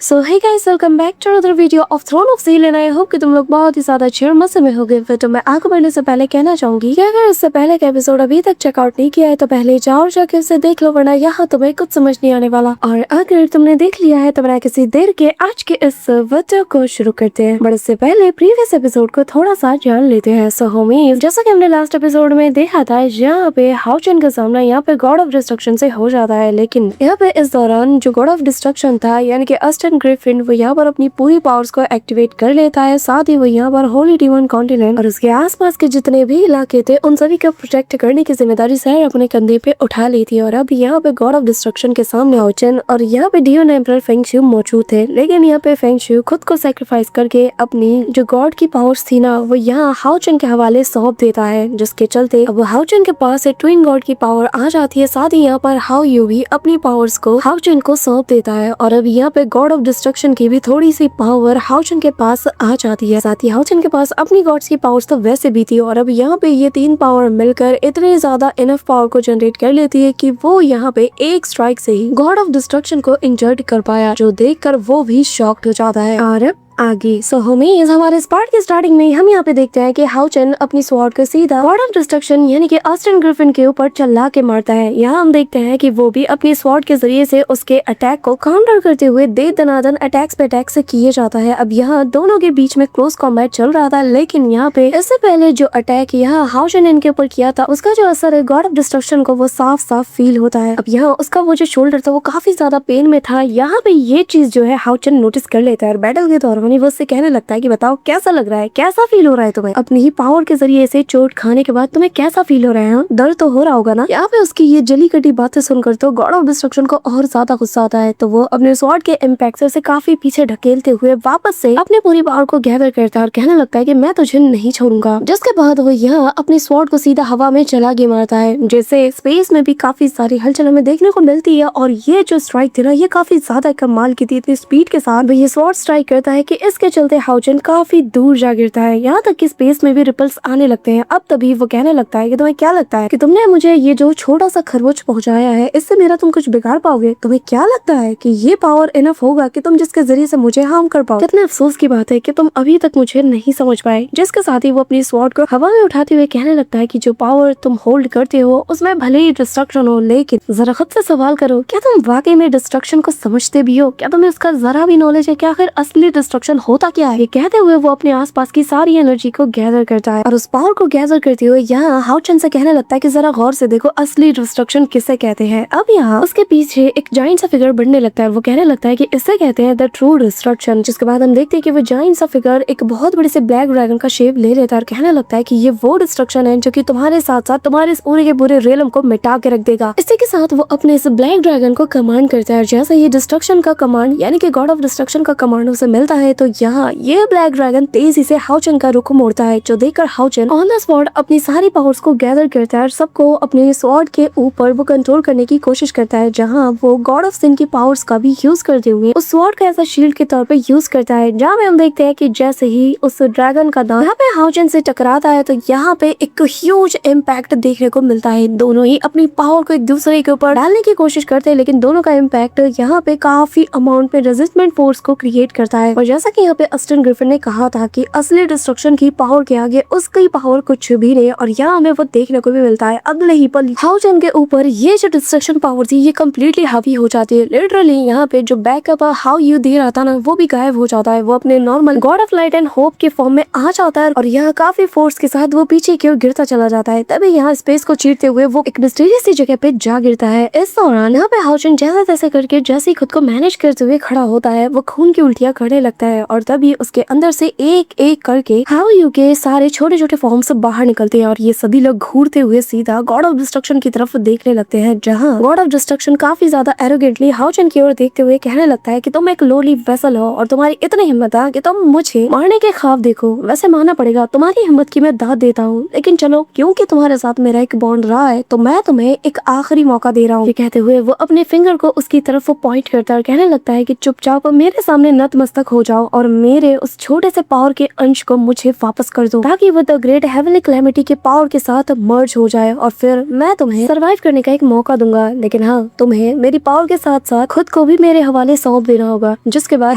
So hey guys, welcome back to another video of Throne of Seal and I hope कि तुम लोग बहुत ही ज्यादा अच्छे और मजे में होगे। तो मैं आगे बढ़ने से पहले कहना चाहूंगी कि अगर इससे पहले का एपिसोड अभी तक चेकआउट नहीं किया है तो पहले जाओ और जाके उसे देख लो, वरना यहाँ तुम्हें कुछ समझ नहीं आने वाला। और अगर तुमने देख लिया है तो बिना किसी देर के आज के इस वीडियो को शुरू करते हैं। बट इससे पहले प्रीवियस एपिसोड को थोड़ा सा जान लेते हैं। सो होमीज, जैसा कि हमने लास्ट एपिसोड में देखा था, यहाँ पे हाउचन का सामना यहाँ पे गॉड ऑफ डिस्ट्रक्शन से हो जाता है। लेकिन यहाँ पे इस दौरान जो गॉड ऑफ डिस्ट्रक्शन था यानी कि अस्टन ग्रिफिन, वो यहाँ पर अपनी पूरी पावर्स को एक्टिवेट कर लेता है। साथ ही वो यहाँ पर होली डिवन कॉन्टिनेंट और उसके आसपास के जितने भी इलाके थे उन सभी को प्रोटेक्ट करने की जिम्मेदारी सर अपने कंधे पे उठा ली थी। और अब यहाँ पे गॉड ऑफ डिस्ट्रक्शन के सामने हाउचन और यहाँ पे डियोन एम्परर फेंगशू मौजूद थे। लेकिन यहाँ पे फेंगशू खुद को सेक्रीफाइस करके अपनी जो गॉड की पावर्स थी ना, वो यहाँ हाउचन के हवाले सौंप देता है, जिसके चलते अब हाउचन के पास से ट्विन गॉड की पावर आ जाती है। साथ ही यहाँ पर हाउ यू भी अपनी पावर्स को हाउचन को सौंप देता है और अब यहाँ पे गॉड ऑफ डिस्ट्रक्शन की भी थोड़ी सी पावर हाउचन के पास आ जाती है। साथ ही हाउचन के पास अपनी गॉड्स की पावर्स तो वैसे भी थी और अब यहाँ पे ये तीन पावर मिलकर इतने ज्यादा इनफ पावर को जनरेट कर लेती है कि वो यहाँ पे एक स्ट्राइक से ही गॉड ऑफ डिस्ट्रक्शन को इंजर्ड कर पाया, जो देखकर वो भी शॉक्ड हो जाता है। और आगे सो होमीज, हमारे इस पार्ट की स्टार्टिंग में हम यहाँ पे देखते हैं कि हाउचन अपनी स्वॉर्ड को सीधा गॉड ऑफ डिस्ट्रक्शन यानी कि अस्टन ग्रिफिन के ऊपर चला के मारता है। यहाँ हम देखते हैं कि वो भी अपनी स्वॉर्ड के जरिए से उसके अटैक को काउंटर करते हुए दे दनादन अटैक्स पे अटैक से किए जाता है। अब यहाँ दोनों के बीच में क्लोज कॉम्बैट चल रहा था, लेकिन यहाँ पे इससे पहले जो अटैक यहाँ हाउचन ने इनके ऊपर किया था उसका जो असर है गॉड ऑफ डिस्ट्रक्शन को वो साफ साफ फील होता है। अब यहाँ उसका वो जो शोल्डर था वो काफी ज्यादा पेन में था। यहाँ पे ये चीज जो है हाउचन नोटिस कर लेता है और बैटल के दौरान वो उससे कहने लगता है कि बताओ कैसा लग रहा है, कैसा फील हो रहा है तुम्हें, अपनी ही पावर के जरिए से चोट खाने के बाद तुम्हें कैसा फील हो रहा है, दर्द तो हो रहा होगा ना। यहाँ पे उसकी ये जली कटी बातें सुनकर तो गॉड ऑफ डिस्ट्रक्शन को और ज्यादा गुस्सा आता है, तो वो अपने स्वॉर्ड के इम्पैक्ट से उसे काफी पीछे ढकेलते हुए वापस से अपने पूरी पावर को गैदर करता है और कहने लगता है कि मैं तुझे नहीं छोड़ूंगा। जिसके बाद वो यहाँ अपनी स्वॉर्ड को सीधा हवा में चला के मारता है, जैसे स्पेस में भी काफी सारी हलचल हमें देखने को मिलती है। और ये जो स्ट्राइक थी ना, ये काफी ज्यादा कमाल की थी। इतनी स्पीड के साथ वो ये स्वॉर्ड स्ट्राइक करता है कि इसके चलते हाउचन काफी दूर जा गिरता है, यहाँ तक कि स्पेस में भी रिपल्स आने लगते हैं। अब तभी वो कहने लगता है कि तुम्हें क्या लगता है कि तुमने मुझे ये जो छोटा सा खरगोश पहुंचाया है, इससे मेरा तुम कुछ बिगाड़ पाओगे? तुम्हें क्या लगता है कि ये पावर इनफ होगा कि तुम जिसके जरिए से मुझे हार्म कर पाओ? कितने अफसोस की बात है कि तुम अभी तक मुझे नहीं समझ पाए। जिसके साथ ही वो अपनी स्वॉर्ड को हवा में उठाते हुए कहने लगता है कि जो पावर तुम होल्ड करते हो उसमें भले ही डिस्ट्रक्शन हो, लेकिन जरा खुद से सवाल करो, क्या तुम वाकई में डिस्ट्रक्शन को समझते भी हो? क्या तुम्हें उसका जरा भी नॉलेज है? क्या आखिर असली डिस्ट्रक्शन होता क्या है? ये कहते हुए वो अपने आसपास की सारी एनर्जी को गैदर करता है और उस पावर को गैदर करते हुए यहाँ हाउचन से कहने लगता है कि जरा गौर से देखो असली डिस्ट्रक्शन किसे कहते हैं। अब यहाँ उसके पीछे एक जाइंट सा फिगर बढ़ने लगता है, वो कहने लगता है कि इसे कहते हैं द ट्रू डिस्ट्रक्शन। जिसके बाद हम देखते हैं कि वो जाइंट सा फिगर एक बहुत बड़े से ब्लैक ड्रैगन का शेप ले लेता है और कहने लगता है कि ये वो डिस्ट्रक्शन है जो कि तुम्हारे साथ साथ तुम्हारे इस पूरे के पूरे रेलम को मिटा के रख देगा। इसी के साथ वो अपने इस ब्लैक ड्रैगन को कमांड करता है। जैसे ये डिस्ट्रक्शन का कमांड यानी कि गॉड ऑफ डिस्ट्रक्शन का कमांड उसे मिलता है, तो यहाँ ये ब्लैक ड्रैगन तेजी से हाउचन का रुख मोड़ता है, जो देखकर हाउचन ऑन द स्पॉट अपनी सारी पावर्स को गैदर करता है और सबको अपने स्वॉर्ड के ऊपर वो कंट्रोल करने की कोशिश करता है, जहां वो गॉड ऑफ सिन की पावर्स का भी यूज करते हुए उस स्वॉर्ड का ऐसा शील्ड के तौर पे यूज करता है। जहां पे हम देखते हैं कि जैसे ही उस ड्रैगन का दांत यहाँ पे हाउचन से टकराता है तो यहाँ पे एक ह्यूज इम्पैक्ट देखने को मिलता है। दोनों ही अपनी पावर को एक दूसरे के ऊपर डालने की कोशिश करते हैं, लेकिन दोनों का इम्पैक्ट यहाँ पे काफी अमाउंट में रेजिस्टेंट फोर्स को क्रिएट करता है। और जैसा कि यहाँ पे अस्टन ग्रिफिन ने कहा था कि असली डिस्ट्रक्शन की पावर के आगे उसकी पावर कुछ भी नहीं, और यहाँ हमें वो देखने को भी मिलता है। अगले ही पल हाउचन के ऊपर ये जो डिस्ट्रक्शन पावर थी ये कम्प्लीटली हावी हो जाती है। लिटरली यहाँ पे जो बैकअप हाउ यू दे रहा था ना, वो भी गायब हो जाता है। वो अपने normal God of light and hope के फॉर्म में आ जाता है और यहाँ काफी फोर्स के साथ वो पीछे की ओर गिरता चला जाता है। तभी यहाँ स्पेस को चीरते हुए वो एक मिस्टीरियस सी जगह पे जा गिरता है। इस दौरान यहाँ पे हाउचन जैसे तैसे करके जैसे ही खुद को मैनेज करते हुए खड़ा होता है, वो खून की उल्टियां करने लगता है और तभी उसके अंदर से एक एक करके हाउ यू के सारे छोटे छोटे फॉर्म्स बाहर निकलते हैं और ये सभी लोग घूरते हुए सीधा गॉड ऑफ डिस्ट्रक्शन की तरफ देखने लगते हैं, जहां गॉड ऑफ डिस्ट्रक्शन काफी ज्यादा एरोगेंटली हाउचन की ओर देखते हुए कहने लगता है कि तुम एक लोली वेसल हो और तुम्हारी इतनी हिम्मत है कि तुम मुझे मारने के ख्वाब देखो। वैसे मानना पड़ेगा तुम्हारी हिम्मत की मैं दाद देता हूँ, लेकिन चलो क्योंकि तुम्हारे साथ मेरा एक बॉन्ड रहा है तो मैं तुम्हें एक आखिरी मौका दे रहा हूँ। ये कहते हुए वो अपने फिंगर को उसकी तरफ पॉइंट करता है और कहने लगता है कि चुपचाप मेरे सामने नतमस्तक हो जाओ जाओ और मेरे उस छोटे से पावर के अंश को मुझे वापस कर दो, ताकि वो द ग्रेट हेवनली कैलेमिटी के पावर के साथ मर्ज हो जाए और फिर मैं तुम्हें सरवाइव करने का एक मौका दूंगा। लेकिन हाँ, तुम्हें मेरी पावर के साथ साथ खुद को भी मेरे हवाले सौंप देना होगा, जिसके बाद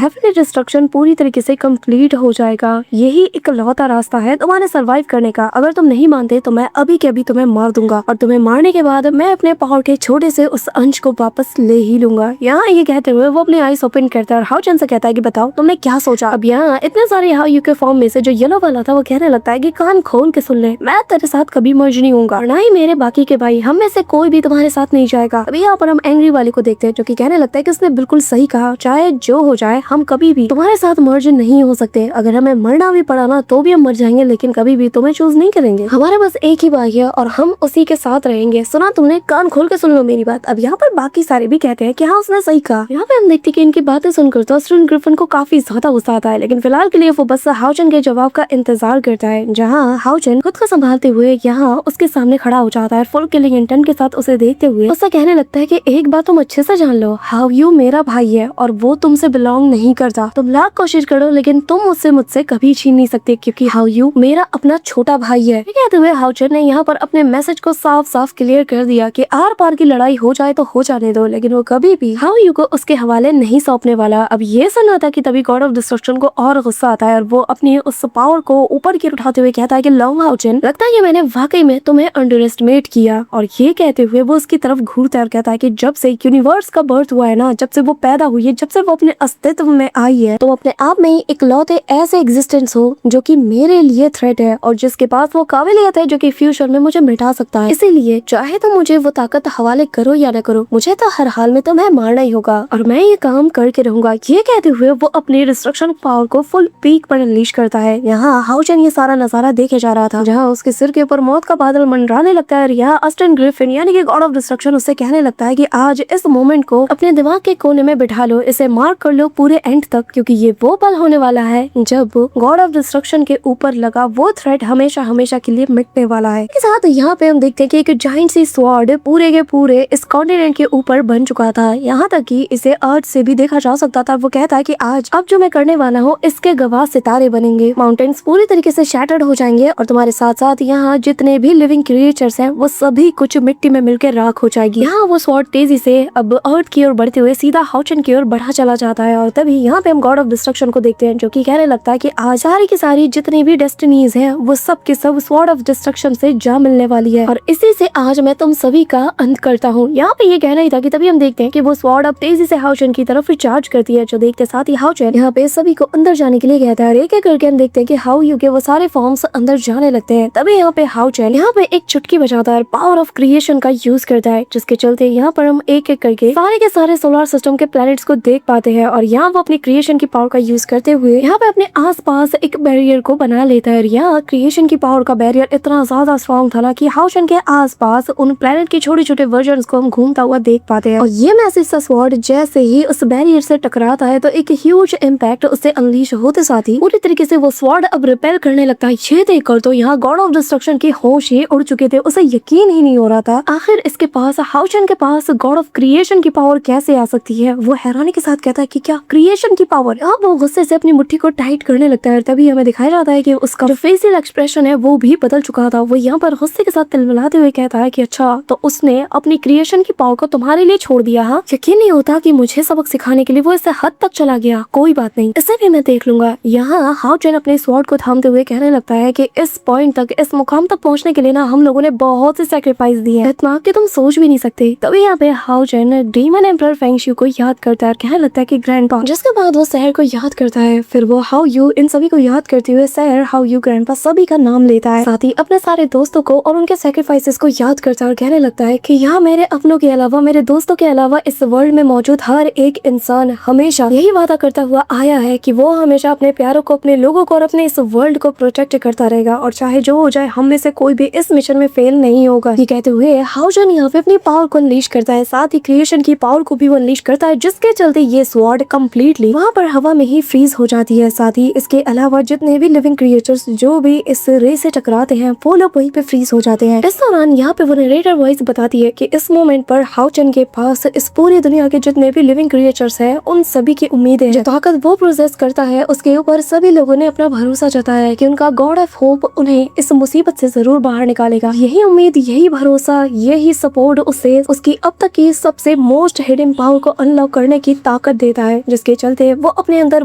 हेवनली डिस्ट्रक्शन पूरी तरीके से कंप्लीट हो जाएगा। यही इकलौता रास्ता है तुम्हारे सरवाइव करने का। अगर तुम नहीं मानते तो मैं अभी के अभी तुम्हें मार दूंगा और तुम्हें मारने के बाद मैं अपने पावर के छोटे से उस अंश को वापस ले ही लूंगा। यहाँ ये कहते हुए वो अपने आईज ओपन करता है और हाउ चन से कहता है कि बताओ तुमने क्या सोचा। अब यहाँ इतने सारे हाउ यू के फॉर्म में से जो येलो वाला था वो कहने लगता है कि कान खोल के सुन ले, मैं तेरे साथ कभी मर्ज नहीं होऊंगा और ना ही मेरे बाकी के भाई, हम में से कोई भी तुम्हारे साथ नहीं जाएगा। अभी यहाँ पर हम एंग्री वाले को देखते हैं जो कि कहने लगता है कि उसने बिल्कुल सही कहा, चाहे जो हो जाए हम कभी भी तुम्हारे साथ मर्ज नहीं हो सकते। अगर हमें मरना भी पड़ा ना तो भी हम मर जाएंगे, लेकिन कभी भी तुम्हें चूज नहीं करेंगे। हमारे पास एक ही भाई है और हम उसी के साथ रहेंगे। सुना तुमने, कान खोल के सुन लो मेरी बात। अब यहाँ पर बाकी सारे भी कहते हैं कि हाँ उसने सही कहा। यहाँ पे हम देखते कि इनकी बातें सुनकर तो स्टूडेंट ग्रिफिन को काफी ज्यादा गुस्सा आता है, लेकिन फिलहाल के लिए वो बस हाउचन के जवाब का इंतजार करता है। जहाँ हाउचन खुद को संभालते हुए यहाँ उसके सामने खड़ा हो जाता है, फुल किलिंग इंटेंट के साथ उसे देखते हुए उससे कहने लगता है कि एक बात तुम अच्छे से जान लो, हाउ यू मेरा भाई है और वो तुमसे बिलोंग नहीं करता। तुम लाख कोशिश करो लेकिन तुम उससे मुझसे कभी छीन नहीं सकते, क्योंकि हाउ यू मेरा अपना छोटा भाई है। कहते हुए हाउचन ने यहाँ पर अपने मैसेज को साफ साफ क्लियर कर दिया कि आर पार की लड़ाई हो जाए तो हो जाने दो, लेकिन वो कभी भी हाउ यू को उसके हवाले नहीं सौंपने वाला। अब ये सुना था कि तभी गॉड ऑफ डिस्ट्रक्शन को और गुस्सा आता है और वो अपनी उस पावर को ऊपर की उठाते हुए कहता है कि लॉन्ग हाउचन, लगता है कि मैंने वाकई में तुम्हें अंडर एस्टिमेट किया। और ये कहते हुए वो उसकी तरफ घूरता है और कहता है कि जब से यूनिवर्स का बर्थ हुआ है ना, जब से वो पैदा हुई है, जब से वो अपने अस्तित्व में आई है, तो अपने आप में ही इकलौते ऐसे एग्जिस्टेंस हो जो कि मेरे लिए थ्रेट है और जिसके पास वो काबिलियत है जो कि फ्यूचर में मुझे मिटा सकता है। इसीलिए चाहे तो मुझे वो ताकत हवाले करो या न करो, मुझे तो हर हाल में तुम्हें मारना ही होगा और मैं ये काम करके रहूंगा। ये कहते हुए वो अपनी डिस्ट्रक्शन पावर को फुल पीक पर अनलीश करता है। यहाँ हाउचन ये सारा नजारा देखे जा रहा था, जहाँ उसके सिर के ऊपर मौत का बादल मंडराने लगता है। यहाँ अस्टन ग्रिफिन यानी कि गॉड ऑफ डिस्ट्रक्शन उससे कहने लगता है कि आज इस मोमेंट को अपने दिमाग के कोने में बिठा लो, इसे मार्क कर लो पूरे एंड तक, क्योंकि ये वो पल होने वाला है जब गॉड ऑफ डिस्ट्रक्शन के ऊपर लगा वो थ्रेट हमेशा हमेशा के लिए मिटने वाला है। इसके साथ यहाँ पे हम देखते हैं कि एक जाइंट सी स्वॉर्ड पूरे के पूरे इस कॉन्टिनेंट के ऊपर बन चुका था, यहाँ तक कि इसे अर्थ से भी देखा जा सकता था। वो कहता है कि आज अब जो मैं करने वाला हूँ इसके गवाह सितारे बनेंगे, माउंटेन्स पूरी तरीके से शैटर्ड हो जाएंगे और तुम्हारे साथ साथ यहाँ जितने भी लिविंग क्रिएचर्स हैं वो सभी कुछ मिट्टी में मिलकर राख हो जाएगी। यहाँ वो स्वॉर्ड तेजी से अब अर्थ की ओर बढ़ते हुए सीधा हाउचन की ओर बढ़ा चला जाता है और तभी यहाँ पे हम गॉड ऑफ डिस्ट्रक्शन को देखते हैं जो कि कहने लगता है कि आज सारी की सारी जितनी भी डेस्टिनीज हैं वो सब के सब स्वॉर्ड ऑफ डिस्ट्रक्शन से जा मिलने वाली है और इसी से आज मैं तुम सभी का अंत करता हूँ। यहाँ पे ये कहना ही था कि तभी हम देखते हैं कि वो स्वॉर्ड अब तेजी से हाउचन की तरफ चार्ज करती है, जो देखते साथ ही हाउचन यहाँ पे सभी को अंदर जाने के लिए कहता है और एक एक करके हम देखते हैं कि हाउ यू के वो सारे फॉर्म्स अंदर जाने लगते हैं। तभी यहाँ पे हाउचन यहाँ पे एक चुटकी बजाता है, पावर ऑफ क्रिएशन का यूज करता है, जिसके चलते यहाँ पर हम एक एक करके सारे के सारे सोलर सिस्टम के प्लैनेट्स को देख पाते हैं और यहाँ वो अपनी क्रिएशन की पावर का यूज करते हुए यहाँ पे अपने आसपास एक बैरियर को बना लेता है। और यहाँ क्रिएशन की पावर का बैरियर इतना ज्यादा स्ट्रॉन्ग था ना कि हाउचन के आसपास उन प्लैनेट के छोटे छोटे वर्जन को हम घूमता हुआ देख पाते हैं और ये मैसेज स्वॉर्ड जैसे ही उस बैरियर से टकराता है तो एक ह्यूज इम्पैक्ट उससे अनलीश होते साथ ही पूरी तरीके से वो स्वॉर्ड अब रिपेल करने लगता है। ये देखकर तो यहाँ गॉड ऑफ डिस्ट्रक्शन के होश ही उड़ चुके थे, उसे यकीन ही नहीं हो रहा था आखिर इसके पास हाउचन के पास गॉड ऑफ क्रिएशन की पावर कैसे आ सकती है। वो हैरानी के साथ कहता है कि क्या क्रिएशन की पावर। अब वो गुस्से से अपनी मुट्ठी को टाइट करने लगता है। तभी हमें दिखाया जाता है कि उसका जो फेशियल एक्सप्रेशन है वो भी बदल चुका था। वो यहाँ पर गुस्से के साथ तिलमिलाते हुए कहता है कि अच्छा तो उसने अपनी क्रिएशन की पावर को तुम्हारे लिए छोड़ दिया। हाँ, यकीन नहीं होता कि मुझे सबक सिखाने के लिए वो इससे हद तक चला गया। कोई बात नहीं, इसे भी मैं देख लूंगा। यहाँ हाउचन अपने स्वॉर्ड को थामते हुए कहने लगता है कि इस पॉइंट तक, इस मुकाम तक पहुंचने के लिए ना हम लोगों ने बहुत से सैक्रिफाइस दिए हैं, इतना कि तुम सोच भी नहीं सकते। तभी यहाँ पे हाउचन डीमन एम्परर फेंगशू को याद करता है और कहने लगता है कि ग्रैंडपा, जिसके बाद वो शहर को याद करता है। फिर वो हाउ यू इन सभी को याद करते हुए शहर, हाउ यू, ग्रैंडपा सभी का नाम लेता है, साथ ही अपने सारे दोस्तों को और उनके सैक्रिफाइसेस को याद करता है और कहने लगता है कि यहाँ मेरे अपनों के अलावा, मेरे दोस्तों के अलावा इस वर्ल्ड में मौजूद हर एक इंसान हमेशा यही वादा करता हुआ आया है कि वो हमेशा अपने प्यारों को, अपने लोगों को और अपने इस वर्ल्ड को प्रोटेक्ट करता रहेगा और चाहे जो हो जाए हम में से कोई भी इस मिशन में फेल नहीं होगा। ये कहते हुए हाउचन यहाँ पे अपनी पावर को अनलीश करता है, साथ ही क्रिएशन की पावर को भी वो अनलीश करता है, जिसके चलते ये स्वॉर्ड कम्प्लीटली वहाँ पर हवा में ही फ्रीज हो जाती है। साथ ही इसके अलावा जितने भी लिविंग क्रिएचर्स जो भी इस रे से टकराते हैं वो लोग वहीं पे फ्रीज हो जाते हैं। इस दौरान यहाँ पे वो नरेटर वॉइस बताती है कि इस मोमेंट पर हाउचन के पास इस पूरी दुनिया के जितने भी लिविंग क्रिएचर्स हैं उन सभी की उम्मीदें, जो ताकत वो वो प्रोसेस करता है उसके ऊपर सभी लोगों ने अपना भरोसा जताया है कि उनका गॉड ऑफ होप उन्हें इस मुसीबत से जरूर बाहर निकालेगा। यही उम्मीद, यही भरोसा, यही सपोर्ट उसे उसकी अब तक की सबसे मोस्ट हिडन पावर को अनलॉक करने की ताकत देता है, जिसके चलते वो अपने अंदर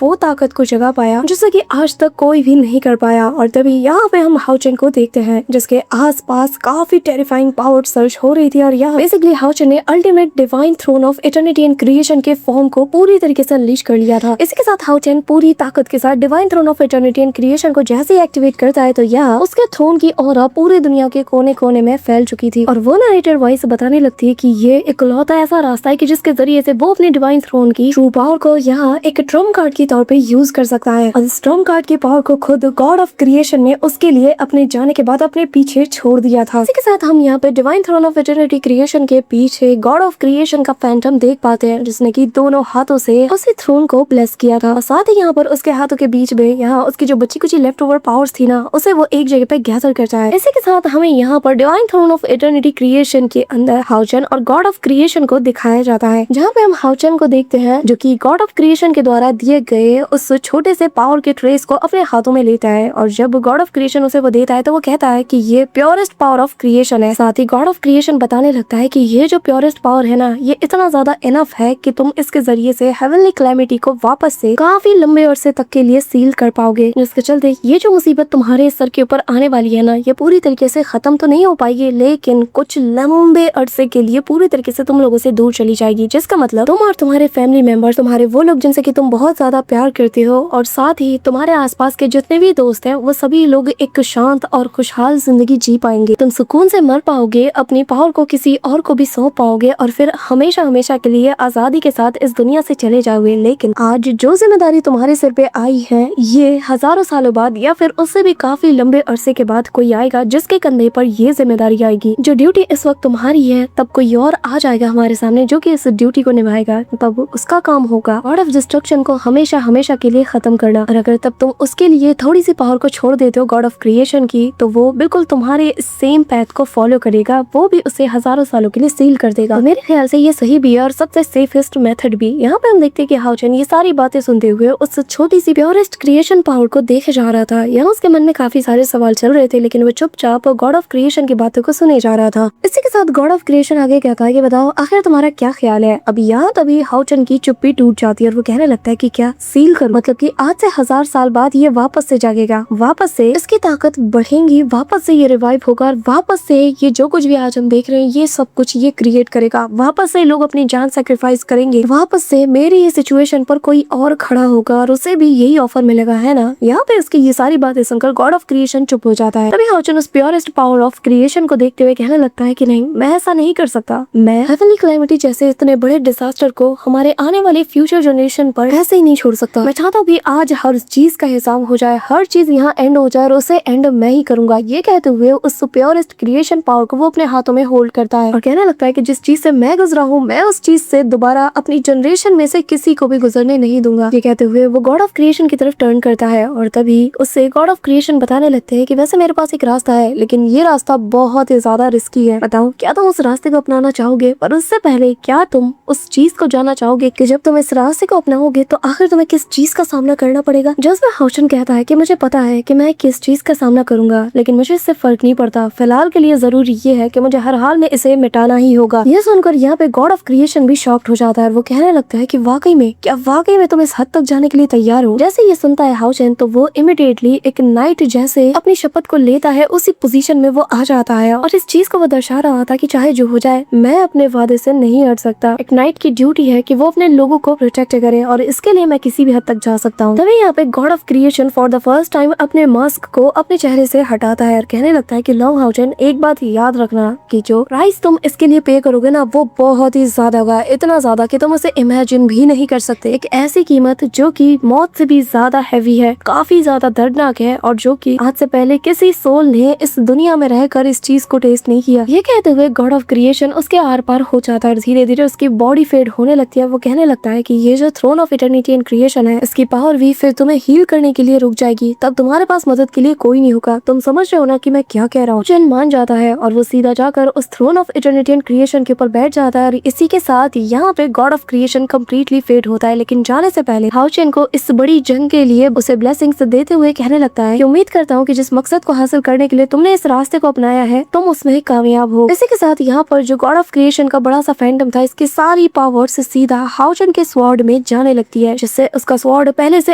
वो ताकत को जगा पाया जिसे कि आज तक कोई भी नहीं कर पाया। और तभी यहाँ पे हम हाउचेन को देखते हैं जिसके आसपास काफी टेरिफाइंग पावर सर्च हो रही थी और यहाँ बेसिकली हाउचेन ने Ultimate Divine throne of eternity and creation के फॉर्म को पूरी तरीके से अनलीश कर लिया था। इसी के साथ हाउचेन पूरी ताकत के साथ Divine throne of eternity and Creation को जैसे ही एक्टिवेट करता है तो यहाँ उसके थ्रोन की ऑरा पूरी दुनिया के कोने कोने में फैल चुकी थी और वो नरेटर वॉइस बताने लगती है कि ये इकलौता ऐसा रास्ता है कि जिसके जरिए से वो अपने डिवाइन थ्रोन की ट्रू पावर को यहाँ एक ट्रम्प कार्ड के तौर पे यूज कर सकता है। और इस ट्रम्प कार्ड की पावर को खुद गॉड ऑफ क्रिएशन ने उसके लिए अपने जाने के बाद अपने पीछे छोड़ दिया था। इसी के साथ हम यहाँ पे divine throne of eternity creation के पीछे गॉड ऑफ क्रिएशन का फैंटम देख पाते हैं जिसने की दोनों हाथों से उसी थ्रोन को ब्लेस किया था। साथ ही यहाँ पर उसके हाथों के बीच में यहाँ उसकी जो बची कुछ लेफ्ट ओवर पावर्स थी ना उसे वो एक जगह पे गैदर करता है। इसी के साथ हमें यहाँ पर divine throne of eternity creation के अंदर हाउचेन और गॉड ऑफ क्रिएशन को दिखाया जाता है, जहाँ पे हम हाउचेन को देखते हैं जो कि गॉड ऑफ क्रिएशन के द्वारा दिए गए उस छोटे से पावर के ट्रेस को अपने हाथों में लेता है और जब गॉड ऑफ क्रिएशन उसे वो देता है तो वो कहता है कि ये प्योरेस्ट पावर ऑफ क्रिएशन है। साथ ही गॉड ऑफ क्रिएशन बताने लगता है कि ये जो प्योरेस्ट पावर है ना ये इतना ज्यादा इनफ है कि तुम इसके जरिए से हेवनली क्लैमिटी को वापस से काफी लंबे अरसे तक के लिए सील कर पाओगे, जिसके चलते ये जो मुसीबत तुम्हारे सर के ऊपर आने वाली है ना ये पूरी तरीके से खत्म तो नहीं हो पाएगी लेकिन कुछ लंबे अरसे के लिए पूरी तरीके से तुम लोगों से दूर चली जाएगी, जिसका मतलब तुम और तुम्हारे फैमिली मेंबर्स, तुम्हारे वो लोग जिनसे कि तुम बहुत ज्यादा प्यार करते हो और साथ ही तुम्हारे आसपास के जितने भी दोस्त हैं वो सभी लोग एक शांत और खुशहाल जिंदगी जी पाएंगे। तुम सुकून से मर पाओगे, अपनी पावर को किसी और को भी सौंप पाओगे और फिर हमेशा हमेशा के लिए आजादी के साथ इस दुनिया से चले जाओगे। लेकिन आज जो जिम्मेदारी तुम्हारे सिर पे आई है ये हजारों सालों बाद या फिर उससे भी काफी लंबे अरसे के बाद कोई आएगा जिसके कंधे पर ये जिम्मेदारी आएगी। जो ड्यूटी इस वक्त तुम्हारी है तब कोई और आ जाएगा हमारे सामने जो कि इस ड्यूटी को निभाएगा, तब उसका काम होगा गॉड ऑफ डिस्ट्रक्शन को हमेशा हमेशा के लिए खत्म करना। और अगर तब तुम उसके लिए थोड़ी सी पावर को छोड़ देते हो गॉड ऑफ क्रिएशन की तो वो बिल्कुल तुम्हारे सेम पैथ को फॉलो करेगा, वो भी उसे हजारों सालों के लिए सील कर देगा। मेरे ख्याल से ये सही भी है और सबसे सेफेस्ट मेथड भी। यहाँ पे हम देखते हैं कि हाउचेन ये सारी बातें सुनते हुए उस छोटी सी प्योरेस्ट क्रिएशन पावर को देखे जा रहा था। यहाँ उसके मन में काफी सारे सवाल चल रहे थे लेकिन वो चुपचाप गॉड ऑफ क्रिएशन की बातों को सुने जा रहा था। इसी के साथ गॉड ऑफ क्रिएशन आगे कहता है कि बताओ आखिर तुम्हारा क्या ख्याल है। अब यहाँ तभी हाउचेन की चुप्पी टूट जाती है और वो कहने लगता है कि क्या सील कर, मतलब कि आज से 1000 साल बाद ये वापस से जागेगा, वापस से इसकी ताकत बढ़ेगी, वापस से ये रिवाइव होगा और वापस से ये जो कुछ भी आज हम देख रहे हैं ये सब कुछ ये क्रिएट करेगा, वापस से लोग अपनी जान सेक्रीफाइस करेंगे, वापस से मेरी ये सिचुएशन पर कोई और खड़ा होगा और उसे भी यही ऑफर मिलेगा, है ना। यहाँ पे उसकी ये सारी बातें सुनकर गॉड ऑफ क्रिएशन चुप हो जाता है। तभी हाउचेन उस प्योरेस्ट पावर ऑफ क्रिएशन को देखते हुए कहने लगता है कि नहीं, मैं ऐसा नहीं कर सकता। मैं हेवनली क्लैमिटी जैसे इतने बड़े डिजास्टर को हमारे आने वाली फ्यूचर जनरेशन पर ऐसे ही नहीं छोड़ सकता। मैं चाहता हूँ कि आज हर चीज का हिसाब हो जाए, हर चीज यहाँ एंड हो जाए और उसे एंड मैं ही करूंगा। ये कहते हुए उस प्योरेस्ट क्रिएशन पावर को वो अपने हाथों में होल्ड करता है और कहने लगता है कि जिस चीज से मैं गुजरा हूँ मैं उस चीज से दोबारा अपनी जनरेशन में से किसी को भी गुजरने नहीं दूंगा। ये कहते हुए वो गॉड ऑफ क्रिएशन की तरफ टर्न करता है और तभी उससे गॉड ऑफ क्रिएशन बताने लगते हैं कि वैसे मेरे पास एक रास्ता है लेकिन ये रास्ता बहुत ही ज्यादा रिस्की है। बताओ क्या तुम उस रास्ते को अपनाना चाहोगे, पर उससे पहले क्या तुम उस चीज को जानना चाहोगे कि जब तुम इस रास्ते को अपनाओगे तो आखिर तुम्हें किस चीज का सामना करना पड़ेगा। जिसमें हाउचेन कहता है कि मुझे पता है कि मैं किस चीज का सामना करूंगा लेकिन मुझे इससे फर्क नहीं पड़ता, फिलहाल के लिए जरूरी ये है कि मुझे हर हाल में इसे मिटाना ही होगा। ये सुनकर यहाँ पे गॉड ऑफ क्रिएशन भी शॉक्ड हो जाता है और वो कहने लगता है कि वाकई में, क्या वाकई में तुम इस हद तक जाने के लिए तैयार हो। जैसे ये सुनता है हाउचेन तो वो इमीडिएटली एक नाइट जैसे अपनी शपथ को लेता है, उसी पोजीशन में वो आ जाता है और इस चीज को वो दर्शा रहा था कि चाहे जो हो जाए मैं अपने वादे से नहीं हट सकता। एक नाइट की ड्यूटी है कि वो अपने लोगों को प्रोटेक्ट करे और इसके लिए मैं किसी भी हद तक जा सकता हूँ। तभी यहाँ पे god of creation for the first time अपने मास्क को अपने चेहरे से हटाता है और कहने लगता है कि लो हाउचेन, एक बात याद रखना कि जो प्राइस तुम इसके लिए पे करोगे ना वो बहुत ही ज्यादा होगा, इतना ज्यादा कि तुम उसे इमेजिन भी नहीं कर सकते। एक ऐसी कीमत जो कि मौत से भी ज्यादा हैवी है, काफी ज्यादा दर्दनाक है और जो कि आज से पहले किसी सोल ने इस दुनिया में रहकर इस चीज को टेस्ट नहीं किया। ये कहते हुए गॉड ऑफ क्रिएशन उसके आर पार हो जाता है, धीरे धीरे उसकी बॉडी फेड होने लगती है। वो कहने लगता है कि ये जो throne of eternity and creation है इसकी पावर भी फिर तुम्हें हील करने के लिए रुक जाएगी, तब तुम्हारे पास मदद के लिए कोई नहीं होगा। तुम समझ रहे हो ना कि मैं क्या कह रहा हूँ। जन मान जाता है और वो सीधा जाकर उस throne of eternity and creation के ऊपर बैठ जाता है और इसी के साथ यहाँ पे god of creation completely fade होता है। लेकिन जाने से पहले हाओ चेन को इस बड़ी जंग के लिए उसे ब्लेसिंग्स देते हुए कहने लगता है कि उम्मीद करता हूँ कि जिस मकसद को हासिल करने के लिए तुमने इस रास्ते को अपनाया है तुम उसमें कामयाब हो। इसी के साथ यहाँ पर जो गॉड ऑफ क्रिएशन का बड़ा सा फैंटम था, इसकी सारी पावर से सीधा हाओ चेन के स्वॉर्ड में जाने लगती है, जिससे उसका स्वॉर्ड पहले से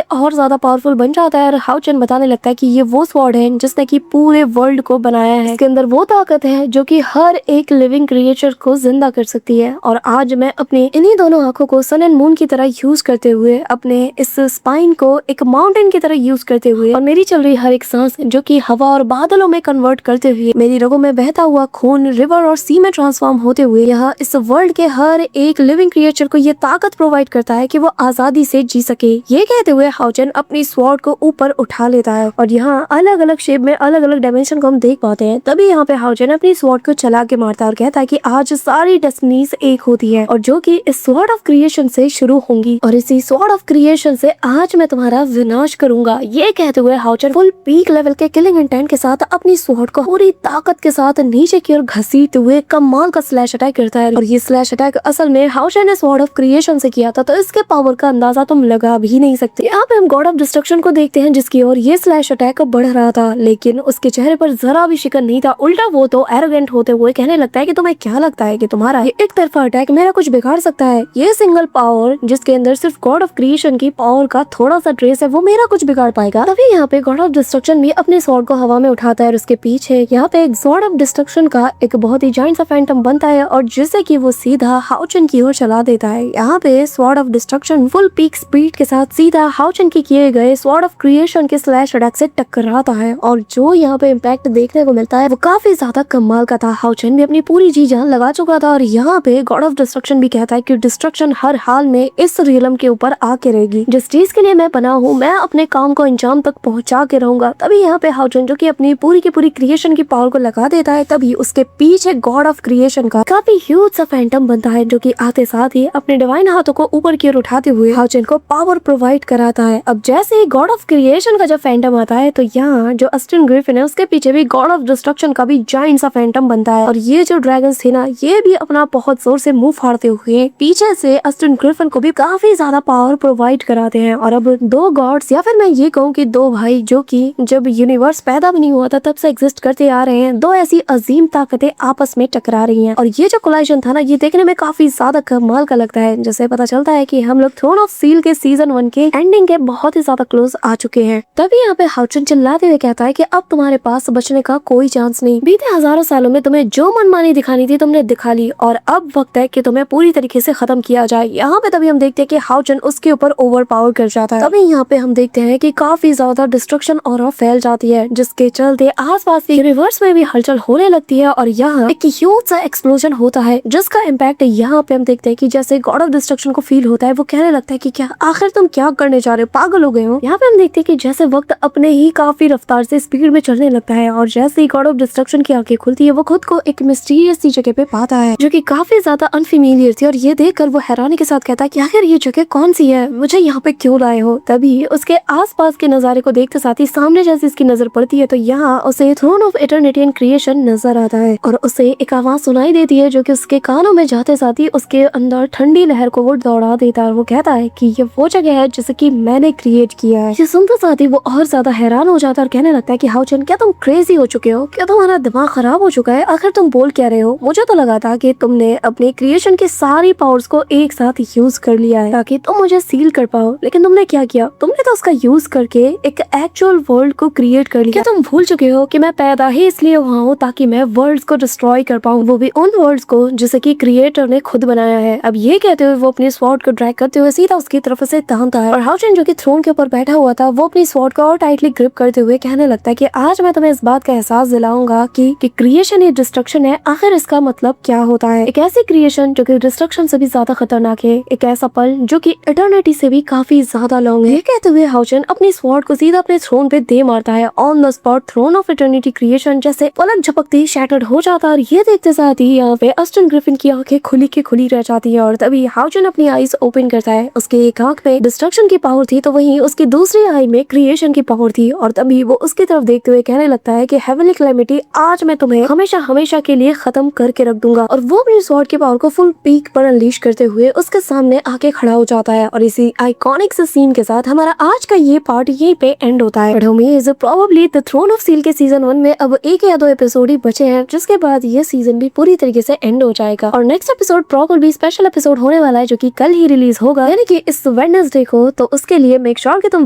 और ज्यादा पावरफुल बन जाता है। और हाओ चेन बताने लगता है कि ये वो स्वॉर्ड है जिसने की पूरे वर्ल्ड को बनाया है, इसके अंदर वो ताकत है जो कि हर एक लिविंग क्रिएचर को जिंदा कर सकती है। और आज मैं अपनी इन्हीं दोनों आंखों को सन एंड मून की तरह यूज करते हुए, अपने इस स्पाइन को एक माउंटेन की तरह यूज करते हुए, और मेरी चल रही हर एक सांस जो कि हवा और बादलों में कन्वर्ट करते हुए, मेरी रगों में बहता हुआ खून रिवर और सी में ट्रांसफॉर्म होते हुए, यहाँ इस वर्ल्ड के हर एक लिविंग क्रिएचर को ये ताकत प्रोवाइड करता है कि वो आजादी से जी सके। ये कहते हुए हाओ चेन अपनी स्वॉर्ड को ऊपर उठा लेता है और यहाँ अलग अलग शेप में अलग अलग डायमेंशन को हम देख पाते हैं। तभी यहाँ पे हाओ चेन अपनी स्वॉर्ड को चला के मारता है और कहता है कि आज सारी डेस्टिनीज एक होती है और जो कि इस स्वॉर्ड ऑफ क्रिएशन से शुरू होंगी और इसी स्वॉर्ड ऑफ क्रिएशन से आज मैं तुम्हारा विनाश करूंगा। ये कहते हुए हाओ चेन फुल पीक लेवल के किलिंग इंटेंट के साथ अपनी स्वॉर्ड को पूरी ताकत के साथ नीचे की ओर घसीटते हुए कमाल का स्लैश अटैक करता है। और ये स्लैश अटैक असल में हाओ चेन ने स्वॉर्ड ऑफ क्रिएशन से किया था, तो इसके पावर का अंदाजा तुम लगा भी नहीं सकते। यहाँ पे हम गॉड ऑफ डिस्ट्रक्शन को देखते हैं जिसकी ओर ये स्लैश अटैक बढ़ रहा था, लेकिन उसके चेहरे पर जरा भी शिकन नहीं था। उल्टा वो तो एरोगेंट होते हुए कहने लगता है कि तुम्हें क्या लगता है कि तुम्हारा ये एक तरफा अटैक मेरा कुछ बिगाड़ सकता है? ये सिंगल पावर जिसके अंदर सिर्फ गॉड ऑफ क्रिएशन की पावर का थोड़ा सा ट्रेस है वो मेरा कुछ बिगाड़ पाएगा? तभी यहाँ पे गॉड ऑफ डिस्ट्रक्शन भी अपने स्वॉर्ड को हवा में उठाता है और उसके पीछे यहाँ पे एक गॉड ऑफ डिस्ट्रक्शन का एक बहुत ही जायंट सा फैंटम बनता है और जिससे कि वो सीधा हाओ चेन की ओर चला देता है। यहाँ पे sword of destruction full peak speed के साथ सीधा हाओ चेन की किए गए sword of creation K slash attack से टकराता है और जो यहाँ पे इम्पैक्ट देखने को मिलता है वो काफी ज्यादा कमाल का था। हाओ चेन भी अपनी पूरी जी जान लगा चुका था और यहाँ पे गॉड ऑफ डिस्ट्रक्शन भी कहता है कि डिस्ट्रक्शन हर हाल में इस रियलम के ऊपर आके रहेगी। जिस चीज के लिए मैं बना हूँ मैं अपने काम को अंजाम तक पहुंचा के रहूंगा। तभी यहाँ पे हाओ चेन जो कि अपनी पूरी की पूरी क्रिएशन की पावर को लगा देता है, तभी उसके पीछे गॉड ऑफ क्रिएशन का काफी ह्यूज सा फैंटम बनता है जो कि आते साथ ही अपने डिवाइन हाथों को ऊपर की ओर उठाते हुए हाओ चेन को पावर प्रोवाइड कराता है। अब जैसे ही गॉड ऑफ क्रिएशन का जब फैंटम आता है तो यहाँ जो अस्टिन ग्रिफिन है उसके पीछे भी गॉड ऑफ डिस्ट्रक्शन का भी जायंट सा फैंटम बनता है और ये जो ड्रैगन्स थे ना ये भी अपना बहुत जोर से मुंह फाड़ते हुए पीछे से अस्टिन ग्रिफिन को भी काफी ज्यादा पावर प्रोवाइड कराते हैं। और अब दो गॉड्स या फिर मैं ये कहूँ कि दो भाई जो कि जब यूनिवर्स पैदा भी नहीं हुआ था तब से एग्जिस्ट करते आ रहे हैं, दो ऐसी अजीम ताकतें आपस में टकरा रही हैं। और ये जो कोलाइजन था ना ये देखने में काफी ज्यादा कमाल का लगता है, जैसे पता चलता है कि हम लोग थ्रोन ऑफ सील के सीजन 1 के एंडिंग के बहुत ही ज्यादा क्लोज आ चुके हैं। तभी यहाँ पे हाओ चेन चिल्लाते हुए कहता है कि अब तुम्हारे पास बचने का कोई चांस नहीं। बीते हजारों सालों में तुम्हें जो मनमानी दिखानी थी तुमने दिखा ली और अब वक्त है कि तुम्हें पूरी तरीके से खत्म किया जाए। यहाँ पे तभी हम देखते हैं कि हाओ चेन उसके ऊपर ओवर पावर कर जाता है। तभी यहाँ पे हम देखते हैं कि काफी ज्यादा डिस्ट्रक्शन और फैल जाती है जिसके चलते आसपास के यूनिवर्स में भी हलचल होने लगती है और यहाँ एक ह्यूज सा एक्सप्लोजन होता है जिसका इम्पैक्ट यहाँ पे हम देखते हैं कि जैसे गॉड ऑफ डिस्ट्रक्शन को फील होता है, वो कहने लगता है कि क्या आखिर तुम क्या करने जा रहे हो, पागल हो गए हो। यहाँ पे हम देखते हैं कि जैसे वक्त अपने ही काफी रफ्तार से स्पीड में चलने लगता है और जैसे ही गॉड ऑफ डिस्ट्रक्शन की आंखें खुलती है वो खुद को एक मिस्टीरियस सी जगह पे पाता है जो कि काफी ज्यादा अनफेमिलियर थी और ये देखकर वो हैरानी के साथ कहता है कि आखिर ये जगह कौन सी है, मुझे यहाँ पे क्यों लाए हो। तभी उसके आसपास के नजारे को देखते साथ ही सामने जैसे इसकी नजर पड़ती है तो यहाँ उसे throne of eternity and creation नजर आता है और उसे एक आवाज सुनाई देती है जो कि उसके कानों में जाते साथ ही उसके अंदर ठंडी लहर को वो दौड़ा देता है और वो कहता है कि ये वो जगह है जिसे कि मैंने क्रिएट किया है। ये सुनते साथ ही वो और ज्यादा हैरान हो जाता है और कहने लगता है कि हाओ चेन क्या तुम क्रेजी हो चुके हो, क्या तुम्हारा दिमाग खराब हो चुका है, आखिर तुम बोल क्या रहे हो। मुझे तो लगा था कि तुमने अपने क्रिएशन की सारी पावर्स को एक साथ यूज कर लिया है ताकि तुम मुझे सील कर पाओ, लेकिन तुमने क्या किया, तुमने तो उसका यूज करके एक एक्चुअल वर्ल्ड को क्रिएट कर लिया। क्या तुम भूल चुके हो कि मैं पैदा ही इसलिए हुआ हूँ ताकि मैं वर्ल्ड्स को डिस्ट्रॉय कर पाऊँ, वो भी उन वर्ल्ड्स को जिसे कि क्रिएटर ने खुद बनाया है। अब ये कहते हुए वो अपनी स्वॉर्ड को ड्रैग करते हुए सीधा उसकी तरफ से तानता है और हाओ चेन जो कि थ्रोन के ऊपर बैठा हुआ था वो अपनी स्वॉर्ड को और टाइटली ग्रिप करते हुए कहने लगता है कि आज मैं तुम्हें इस बात का एहसास दिलाऊंगा कि क्रिएशन ये डिस्ट्रक्शन है, आखिर इसका मतलब क्या होता है। एक ऐसी क्रिएशन जो कि डिस्ट्रक्शन से भी ज्यादा खतरनाक है, एक ऐसा पल जो कि इटर्निटी से भी काफी ज्यादा लॉन्ग है। ये कहते हुए हाओ चेन अपनी स्वॉर्ड को सीधा अपने थ्रोन पे दे मारता है। On the spot throne of eternity creation जैसे पलक झपकते शैटर्ड हो जाता है और ये देखते साथ ही यहाँ पे अस्टिन ग्रिफिन की आंखें खुली की खुली रह जाती है और तभी हाओ चेन अपनी आईज ओपन करता है। उसके एक आंख में डिस्ट्रक्शन की पावर थी तो वहीं उसकी दूसरी आई में क्रिएशन की पावर थी और तभी वो उसकी तरफ देखते हुए कहने लगता है कि हेवनली कैलेमिटी आज मैं तुम्हें हमेशा हमेशा के लिए खत्म करके रख दूंगा। और वो अपनी स्वॉर्ड की पावर को फुल पीक पर अनलीश करते हुए उसके सामने आके खड़ा हो जाता है और और इसी आइकॉनिक से सीन के साथ हमारा आज का ये पार्ट यहीं पे एंड होता है। Probably the throne of seal के सीजन 1 में अब एक या दो एपिसोड ही बचे हैं, जिसके बाद ये सीजन भी पूरी तरीके से एंड हो जाएगा और next episode probably special episode होने वाला है जो कि कल ही रिलीज होगा, यानी कि इस वेडनेसडे को। तो उसके लिए मेक श्योर कि तुम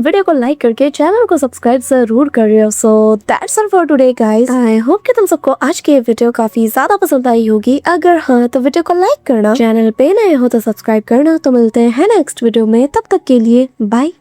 वीडियो को लाइक करके चैनल को सब्सक्राइब जरूर कर रहे हो। So that's all for today guys. I hope कि तुम सबको आज की वीडियो काफी ज्यादा पसंद आई होगी। अगर हाँ तो वीडियो को लाइक करना, चैनल पे नए हो तो सब्सक्राइब करना। तो मिलते हैं नेक्स्ट वीडियो में, तब तक के लिए बाय।